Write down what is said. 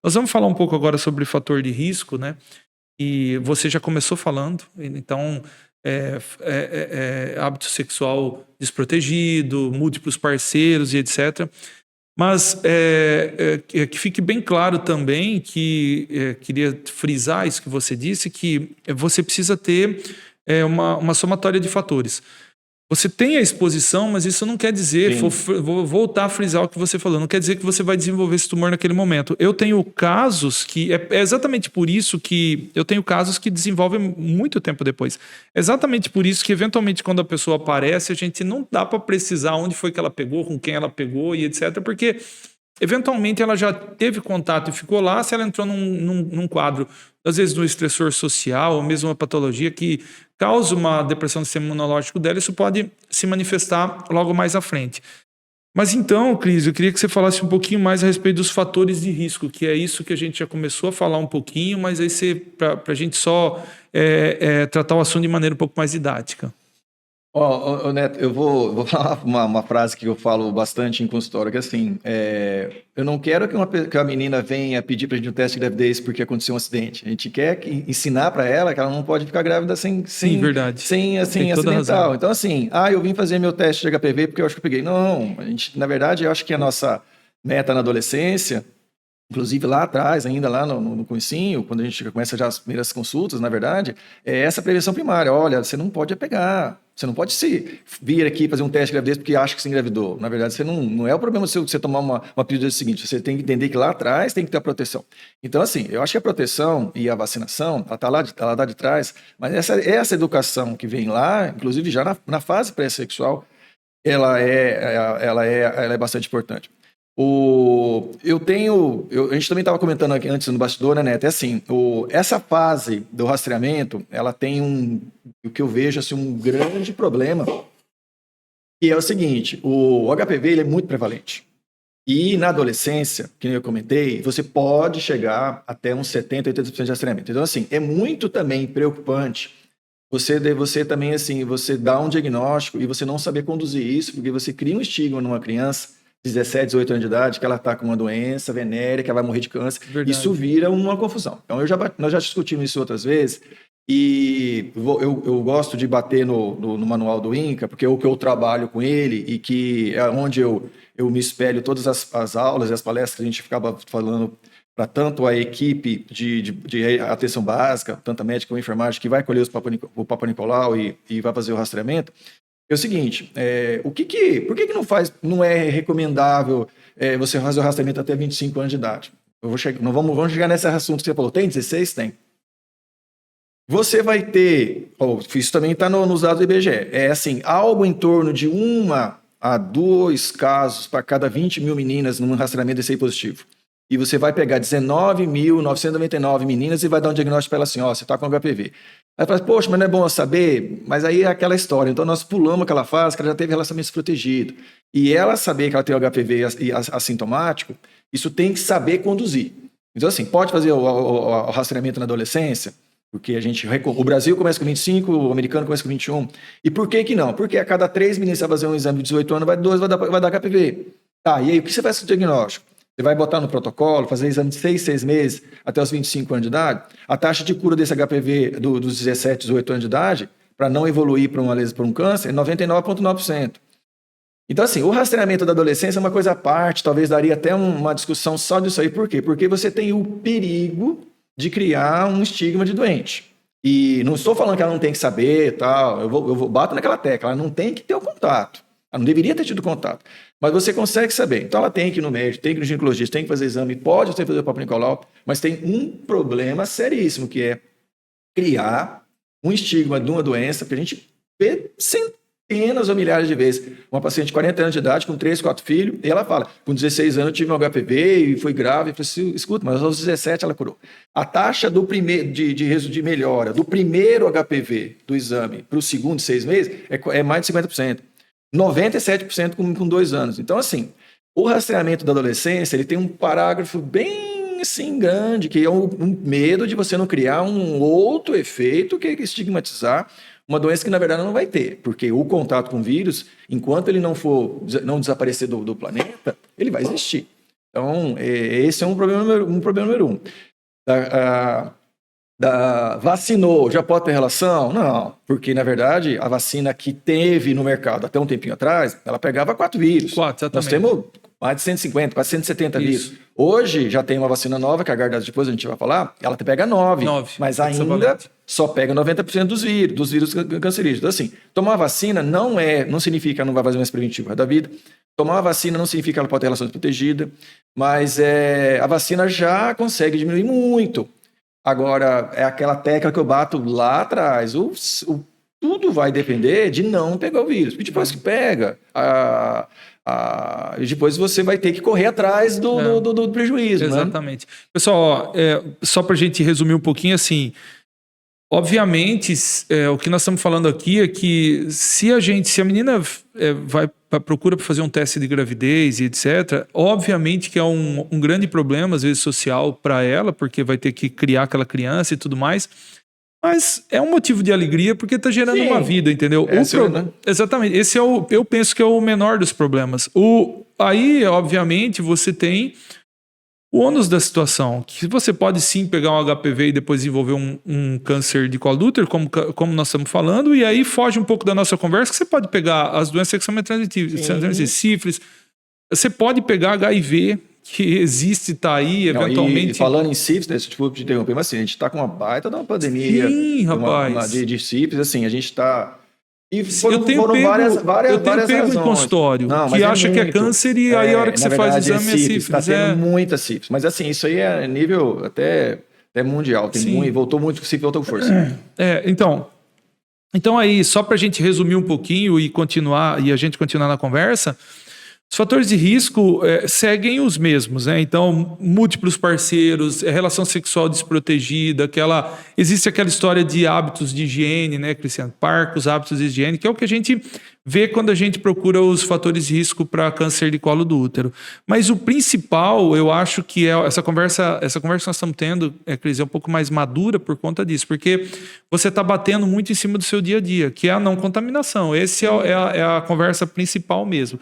Nós vamos falar um pouco agora sobre fator de risco, né? E você já começou falando, então, hábito sexual desprotegido, múltiplos parceiros e etc. Mas que fique bem claro também que queria frisar isso que você disse, que você precisa ter uma somatória de fatores. Você tem a exposição, mas isso não quer dizer, vou voltar a frisar o que você falou, não quer dizer que você vai desenvolver esse tumor naquele momento. Eu tenho casos que, é exatamente por isso que eu tenho casos que desenvolvem muito tempo depois. É exatamente por isso que, eventualmente, quando a pessoa aparece, a gente não dá para precisar onde foi que ela pegou, com quem ela pegou e etc, porque eventualmente ela já teve contato e ficou lá, se ela entrou num quadro, às vezes no estressor social, ou mesmo uma patologia que causa uma depressão do sistema imunológico dela, isso pode se manifestar logo mais à frente. Mas então, Cris, eu queria que você falasse um pouquinho mais a respeito dos fatores de risco, que é isso que a gente já começou a falar um pouquinho, mas aí para a gente só tratar o assunto de maneira um pouco mais didática. Neto, eu vou falar uma frase que eu falo bastante em consultório, que é assim, eu não quero que a menina venha pedir para a gente um teste de gravidez porque aconteceu um acidente. A gente quer ensinar para ela que ela não pode ficar grávida sem verdade. Sem acidental. Então, assim, eu vim fazer meu teste de HPV porque eu acho que eu peguei. Não, na verdade, eu acho que a nossa meta na adolescência, inclusive lá atrás, ainda lá no comecinho, quando a gente começa já as primeiras consultas, na verdade, é essa prevenção primária. Olha, você não pode pegar, você não pode vir aqui fazer um teste de gravidez porque acha que você engravidou. Na verdade, você não é o problema se você tomar uma pílula seguinte. Você tem que entender que lá atrás tem que ter a proteção. Então, assim, eu acho que a proteção e a vacinação, ela está lá de trás, mas essa educação que vem lá, inclusive já na fase pré-sexual, ela é bastante importante. A gente também estava comentando aqui antes no bastidor, né, Neto? É assim, essa fase do rastreamento, ela tem o que eu vejo assim, um grande problema, que é o seguinte: o HPV ele é muito prevalente. E na adolescência, que eu comentei, você pode chegar até uns 70%, 80% de rastreamento. Então, assim, é muito também preocupante você também, assim, você dá um diagnóstico e você não saber conduzir isso, porque você cria um estigma numa criança 17, 18 anos de idade, que ela está com uma doença venérea, que ela vai morrer de câncer. Verdade. Isso vira uma confusão. Então, nós já discutimos isso outras vezes, e eu gosto de bater no manual do INCA, porque é o que eu trabalho com ele, e que é onde eu me espelho todas as aulas e as palestras que a gente ficava falando para tanto a equipe de atenção básica, tanto a médica como a enfermagem, que vai colher o Papa Nicolau e vai fazer o rastreamento. É o seguinte, por que não é recomendável você fazer o rastreamento até 25 anos de idade? Vamos chegar nesse assunto que você falou. Tem 16? Tem. Você vai ter, isso também está nos dados do IBGE, assim, algo em torno de 1 a 2 casos para cada 20 mil meninas num rastreamento desse positivo. E você vai pegar 19.999 meninas e vai dar um diagnóstico para ela assim, você está com HPV. Aí fala, poxa, mas não é bom saber? Mas aí é aquela história. Então nós pulamos aquela fase que ela já teve relacionamento desprotegido. E ela saber que ela tem o HPV assintomático, isso tem que saber conduzir. Então assim, pode fazer o rastreamento na adolescência, porque o Brasil começa com 25, o americano começa com 21. E por que não? Porque a cada 3 meninas você vai fazer um exame de 18 anos, 2 vai dar HPV. Tá, e aí o que você faz com o diagnóstico? Você vai botar no protocolo, fazer exame de 6 meses até os 25 anos de idade. A taxa de cura desse HPV dos 17, 18 anos de idade, para não evoluir para um câncer, é 99,9%. Então, assim, o rastreamento da adolescência é uma coisa à parte, talvez daria até uma discussão só disso aí. Por quê? Porque você tem o perigo de criar um estigma de doente. E não estou falando que ela não tem que saber, tal. Eu bato naquela tecla, ela não tem que ter o contato. Ela não deveria ter tido contato. Mas você consegue saber. Então, ela tem que ir no médico, tem que ir no ginecologista, tem que fazer exame, pode até fazer o Papa Nicolau, mas tem um problema seríssimo, que é criar um estigma de uma doença, que a gente vê centenas ou milhares de vezes. Uma paciente de 40 anos de idade, com 3, 4 filhos, e ela fala, com 16 anos eu tive um HPV e fui grave. Eu falei assim, escuta, mas aos 17 ela curou. A taxa de melhora do primeiro HPV do exame para o segundo 6 meses é mais de 50%. 97% com 2 anos. Então, assim, o rastreamento da adolescência, ele tem um parágrafo bem, assim, grande, que é um medo de você não criar um outro efeito que é estigmatizar uma doença que, na verdade, não vai ter. Porque o contato com o vírus, enquanto ele não desaparecer do planeta, ele vai existir. Então, esse é um problema número um. Vacinou, já pode ter relação? Não, porque, na verdade, a vacina que teve no mercado até um tempinho atrás, ela pegava 4 vírus. 4, Nós temos mais de 150, quase 170 vírus. Hoje, já tem uma vacina nova, que a Gardasil, depois a gente vai falar, ela pega 9, mas ainda só pega 90% dos vírus cancerígenos. Então, assim, tomar vacina não significa que ela não vai fazer mais preventivo resto da vida. Tomar vacina não significa que ela pode ter relação desprotegida, mas a vacina já consegue diminuir muito. Agora, é aquela tecla que eu bato lá atrás. Tudo vai depender de não pegar o vírus. Porque depois que pega, depois você vai ter que correr atrás do prejuízo. Exatamente. Né? Pessoal, só para a gente resumir um pouquinho, assim, obviamente, o que nós estamos falando aqui é que se a menina procura fazer um teste de gravidez e etc., obviamente que é um grande problema, às vezes, social para ela, porque vai ter que criar aquela criança e tudo mais, mas é um motivo de alegria porque está gerando uma vida, entendeu? Exatamente. Esse eu penso que é o menor dos problemas. Aí, obviamente, você tem o ônus da situação, que você pode sim pegar um HPV e depois desenvolver um câncer de colo do útero, como nós estamos falando, e aí foge um pouco da nossa conversa, que você pode pegar as doenças sexualmente transmissíveis, sífilis, você pode pegar HIV, que existe, está aí, eventualmente... E falando em sífilis, desculpa te interromper, mas assim, a gente está com uma baita de uma pandemia de sífilis, assim, a gente está... Eu tenho pego em consultório que acha que é câncer e aí a hora que você faz o exame é sífilis. Está tendo muita sífilis. Mas assim, isso aí é nível até mundial. Voltou muito, sífilis voltou com força. Então aí, só para a gente resumir um pouquinho e a gente continuar na conversa, os fatores de risco seguem os mesmos, né? Então, múltiplos parceiros, relação sexual desprotegida, existe aquela história de hábitos de higiene, né, Cristiano? Parcos, hábitos de higiene, que é o que a gente vê quando a gente procura os fatores de risco para câncer de colo do útero. Mas o principal, eu acho que essa conversa que nós estamos tendo, Cris, é um pouco mais madura por conta disso, porque você está batendo muito em cima do seu dia a dia, que é a não contaminação. Essa é a conversa principal mesmo.